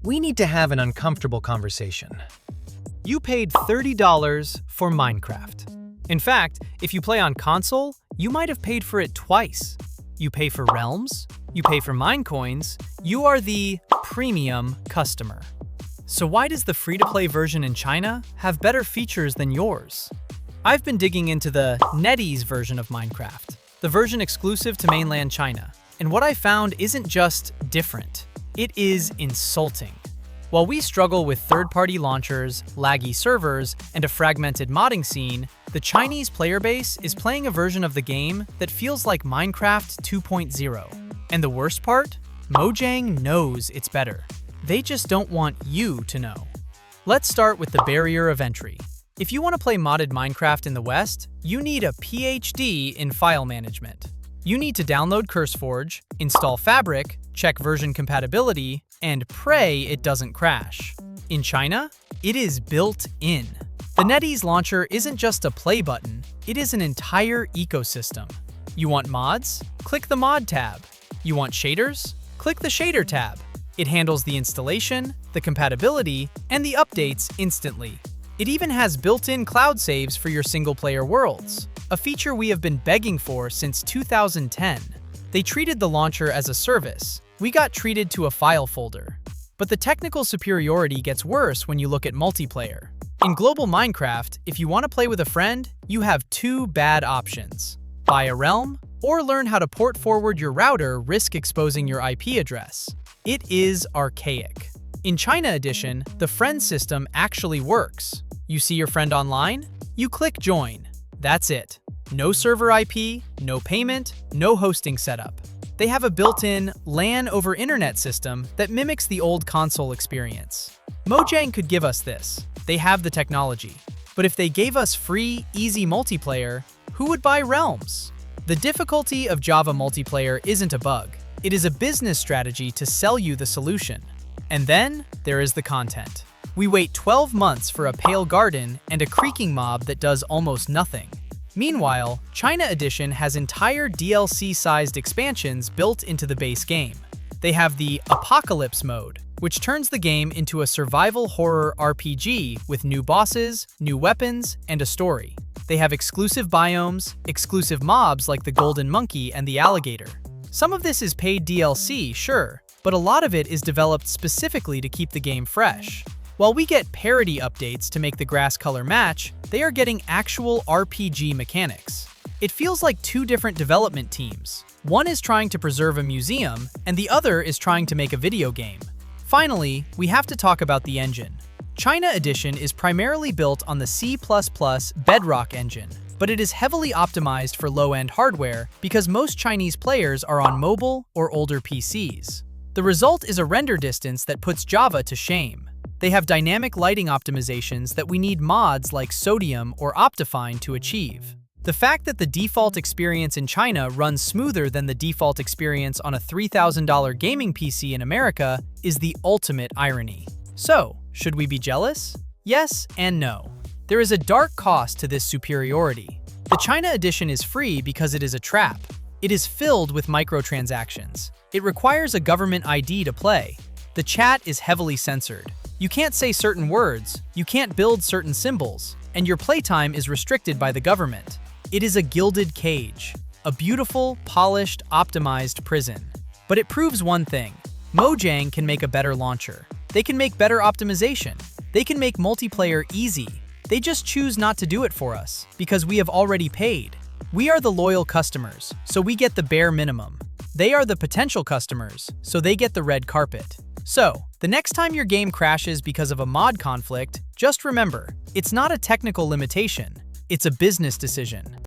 we need to have an uncomfortable conversation. You paid $30 for Minecraft. In fact, if you play on console, you might have paid for it twice. You pay for realms, you pay for Minecoins, you are the premium customer. So why does the free-to-play version in China have better features than yours? I've been digging into the NetEase version of Minecraft, the version exclusive to mainland China, and what I found isn't just different, it is insulting. While we struggle with third-party launchers, laggy servers, and a fragmented modding scene, the Chinese player base is playing a version of the game that feels like Minecraft 2.0. And the worst part? Mojang knows it's better. They just don't want you to know. Let's start with the barrier of entry. If you want to play modded Minecraft in the West, you need a PhD in file management. You need to download CurseForge, install Fabric, check version compatibility, and pray it doesn't crash. In China, it is built in. The NetEase launcher isn't just a play button, it is an entire ecosystem. You want mods? Click the Mod tab. You want shaders? Click the Shader tab. It handles the installation, the compatibility, and the updates instantly. It even has built-in cloud saves for your single-player worlds, a feature we have been begging for since 2010. They treated the launcher as a service. We got treated to a file folder. But the technical superiority gets worse when you look at multiplayer. In global Minecraft, if you want to play with a friend, you have two bad options. Buy a realm, or learn how to port forward your router, risk exposing your IP address. It is archaic. In China Edition, the friend system actually works. You see your friend online? You click join. That's it. No server IP, no payment, no hosting setup. They have a built-in LAN over internet system that mimics the old console experience. Mojang could give us this. They have the technology. But if they gave us free, easy multiplayer, who would buy realms? The difficulty of Java multiplayer isn't a bug. It is a business strategy to sell you the solution. And then there is the content. We wait 12 months for a pale garden and a creaking mob that does almost nothing. Meanwhile, China Edition has entire DLC-sized expansions built into the base game. They have the Apocalypse mode, which turns the game into a survival horror RPG with new bosses, new weapons, and a story. They have exclusive biomes, exclusive mobs like the golden monkey and the alligator. Some of this is paid DLC, sure, but a lot of it is developed specifically to keep the game fresh. While we get parody updates to make the grass color match, they are getting actual RPG mechanics. It feels like two different development teams. One is trying to preserve a museum, and the other is trying to make a video game. Finally, we have to talk about the engine. China Edition is primarily built on the C++ Bedrock engine, but it is heavily optimized for low-end hardware because most Chinese players are on mobile or older PCs. The result is a render distance that puts Java to shame. They have dynamic lighting optimizations that we need mods like Sodium or Optifine to achieve. The fact that the default experience in China runs smoother than the default experience on a $3,000 gaming PC in America is the ultimate irony. So, should we be jealous? Yes and no. There is a dark cost to this superiority. The China Edition is free because it is a trap. It is filled with microtransactions. It requires a government ID to play. The chat is heavily censored. You can't say certain words, you can't build certain symbols, and your playtime is restricted by the government. It is a gilded cage, a beautiful, polished, optimized prison. But it proves one thing. Mojang can make a better launcher. They can make better optimization. They can make multiplayer easy. They just choose not to do it for us, because we have already paid. We are the loyal customers, so we get the bare minimum. They are the potential customers, so they get the red carpet. So, the next time your game crashes because of a mod conflict, just remember, it's not a technical limitation, it's a business decision.